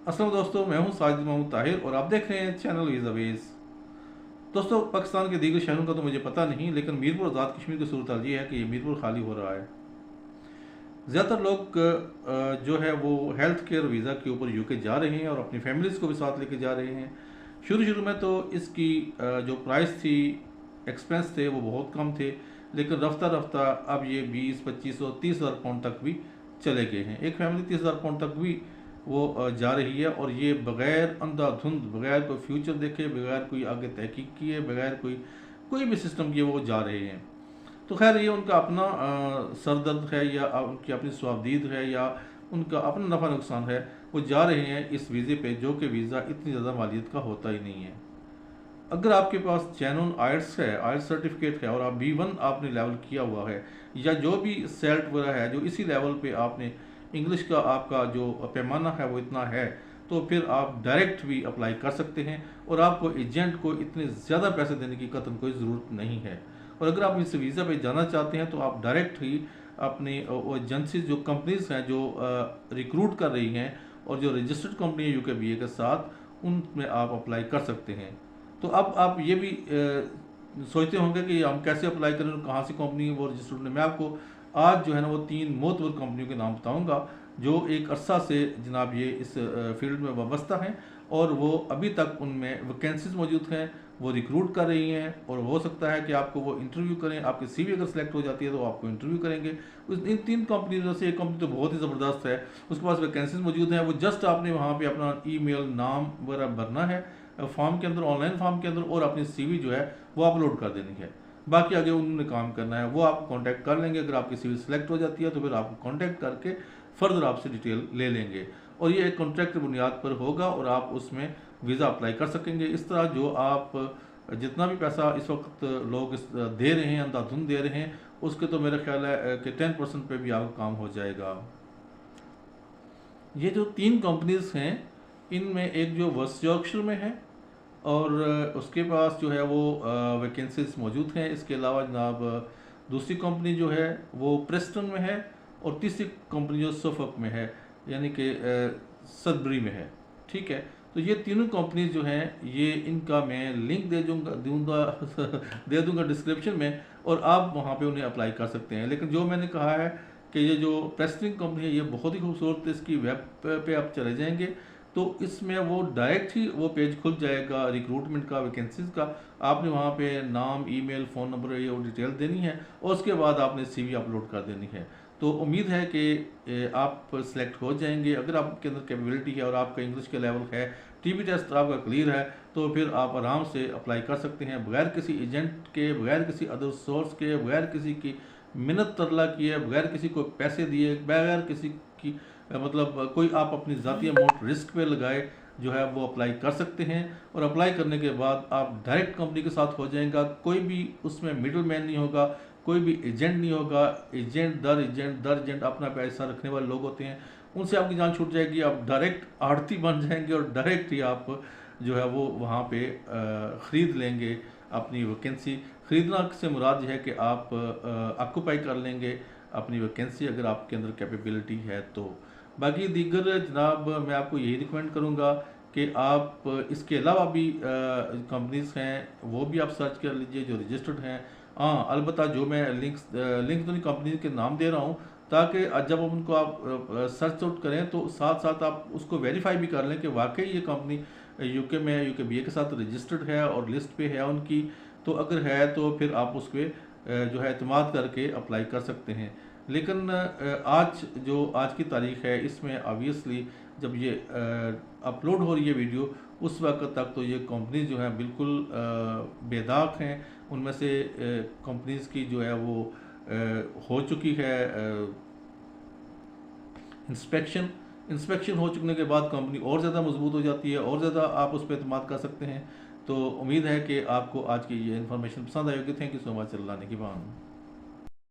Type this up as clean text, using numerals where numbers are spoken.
अस्सलाम दोस्तों, मैं हूं साजिद महमूद ताहिर और आप देख रहे हैं चैनल वीज़ावेज़। दोस्तों, पाकिस्तान के दीगर शहरों का तो मुझे पता नहीं, लेकिन मीरपुर आज़ाद कश्मीर की सूरत हाल ये है कि ये मीरपुर खाली हो रहा है। ज़्यादातर लोग जो है वो हेल्थ केयर वीज़ा के ऊपर यूके जा रहे हैं और अपनी फैमिलीज़ को भी साथ लेके जा रहे हैं। शुरू शुरू में तो इसकी जो प्राइस थी, एक्सपेंस थे, वो बहुत कम थे, लेकिन रफ्ता रफ्ता अब ये 20, 25 और 30 हज़ार पाउंड तक भी चले गए हैं। एक फैमिली 30 हज़ार पाउंड तक भी वो जा रही है, और ये बग़ैर अंधाधुंध, बग़ैर कोई फ्यूचर देखे, बग़ैर कोई आगे तहकीक किए, बग़ैर कोई कोई भी सिस्टम किए वो जा रहे हैं। तो खैर, ये उनका अपना सरदर्द है, या उनकी अपनी स्वाबदीद है, या उनका अपना नफ़ा नुकसान है। वो जा रहे हैं इस वीज़े पे, जो कि वीज़ा इतनी ज़्यादा मालियत का होता ही नहीं है। अगर आपके पास जेन्युइन आयल्स है, आयल्स सर्टिफिकेट है, और आप B1 आपने लेवल किया हुआ है, या जो भी सेल्ट वगैरह है, जो इसी लेवल पे आपने इंग्लिश का आपका जो पैमाना है वो इतना है, तो फिर आप डायरेक्ट भी अप्लाई कर सकते हैं, और आपको एजेंट को इतने ज़्यादा पैसे देने की कतई कोई ज़रूरत नहीं है। और अगर आप इस वीज़ा पे जाना चाहते हैं तो आप डायरेक्ट ही अपनी एजेंसी, जो कंपनीज हैं जो रिक्रूट कर रही हैं और जो रजिस्टर्ड कंपनी है UKVA के साथ, उनमें आप अप्लाई कर सकते हैं। तो अब आप ये भी सोचते होंगे कि हम कैसे अप्लाई करें और कहाँ से कंपनी वो रजिस्टर्ड है। मैं आपको आज जो है ना वो 3 मोतबर कंपनियों के नाम बताऊंगा, जो एक अरसा से जनाब ये इस फील्ड में वाबस्ता हैं, और वो अभी तक उनमें वैकेंसीज मौजूद हैं, वो रिक्रूट कर रही हैं, और हो सकता है कि आपको वो इंटरव्यू करें। आपकी CV अगर सेलेक्ट हो जाती है तो आपको इंटरव्यू करेंगे। इन 3 कंपनीज से एक कंपनी तो बहुत ही ज़बरदस्त है, उसके पास वैकेंसीज मौजूद हैं। वो जस्ट आपने वहाँ पे अपना ईमेल, नाम वगैरह भरना है फॉर्म के अंदर, ऑनलाइन फॉर्म के अंदर, और अपनी CV जो है वो अपलोड कर देनी है। बाकी आगे उन्होंने काम करना है, वो आपको कांटेक्ट कर लेंगे। अगर आपकी CV सेलेक्ट हो जाती है तो फिर आपको कांटेक्ट करके फर्दर आपसे डिटेल ले लेंगे, और ये एक कॉन्ट्रैक्ट की बुनियाद पर होगा, और आप उसमें वीज़ा अप्लाई कर सकेंगे। इस तरह जो आप जितना भी पैसा इस वक्त लोग दे रहे हैं, अंधाधुंध दे रहे हैं, उसके तो मेरा ख्याल है कि 10% पे भी आपका काम हो जाएगा। ये जो 3 कंपनीज हैं, इनमें एक जो वेस्ट यॉर्कशायर में है, और उसके पास जो है वो वैकेंसीज मौजूद हैं। इसके अलावा जनाब दूसरी कंपनी जो है वो प्रेस्टन में है, और तीसरी कंपनी जो सफक में है, यानी कि सदबरी में है। ठीक है, तो ये तीनों कंपनी जो हैं, ये इनका मैं लिंक दे दूंगा दे दूंगा डिस्क्रिप्शन में, और आप वहाँ पे उन्हें अप्लाई कर सकते हैं। लेकिन जो मैंने कहा है कि ये जो प्रेस्टिंग कंपनी है ये बहुत ही खूबसूरत है, इसकी वेब पे आप चले जाएंगे तो इसमें वो डायरेक्ट ही वो पेज खुल जाएगा रिक्रूटमेंट का, वैकेंसीज का। आपने वहाँ पे नाम, ईमेल, फ़ोन नंबर, ये वो डिटेल देनी है, और उसके बाद आपने CV अपलोड कर देनी है। तो उम्मीद है कि आप सेलेक्ट हो जाएंगे। अगर आपके अंदर कैपेबिलिटी है और आपका इंग्लिश का लेवल है, TB टेस्ट आपका क्लियर है, तो फिर आप आराम से अप्लाई कर सकते हैं, बगैर किसी एजेंट के, बगैर किसी अदर सोर्स के, बगैर किसी की मिन्नत तरला किए, बगैर किसी को पैसे दिए, बगैर किसी की मतलब कोई आप अपनी ज़ाती अमाउंट रिस्क पे लगाए, जो है वो अप्लाई कर सकते हैं। और अप्लाई करने के बाद आप डायरेक्ट कंपनी के साथ हो जाएगा, कोई भी उसमें मिडल मैन नहीं होगा, कोई भी एजेंट नहीं होगा। एजेंट दर एजेंट अपना पैसा रखने वाले लोग होते हैं, उनसे आपकी जान छूट जाएगी। आप डायरेक्ट आड़ती बन जाएंगे, और डायरेक्ट ही आप जो है वो वहाँ पे ख़रीद लेंगे अपनी वैकेंसी। ख़रीदना से मुराद यह है कि आप ऑक्यूपाई कर लेंगे अपनी वैकेंसी, अगर आपके अंदर कैपेबिलिटी है तो। बाकी दीगर जनाब मैं आपको यही रिकमेंड करूँगा कि आप इसके अलावा भी कंपनीज हैं वो भी आप सर्च कर लीजिए जो रजिस्टर्ड हैं। हाँ, अलबत्ता जो मैं लिंक तो नहीं, कंपनी के नाम दे रहा हूँ, ताकि जब उनको आप सर्च आउट करें तो साथ साथ आप उसको वेरीफाई भी कर लें कि वाकई ये कंपनी UK में UKVA के साथ रजिस्टर्ड है और लिस्ट पे है उनकी। तो अगर है तो फिर आप उस पर जो है एतमाद करके अप्लाई कर सकते हैं। लेकिन आज की तारीख है, इसमें ऑब्वियसली जब ये अपलोड हो रही है वीडियो, उस वक्त तक तो ये कंपनीज जो हैं बिल्कुल बेदाग हैं। उनमें से कंपनीज की जो है वो हो चुकी है इंस्पेक्शन हो चुकने के बाद कंपनी और ज़्यादा मजबूत हो जाती है, और ज़्यादा आप उस पर एतमाद कर सकते हैं। तो उम्मीद है कि आपको आज की ये इन्फॉर्मेशन पसंद आई होगी। Thank you so much. Allah निगहबान।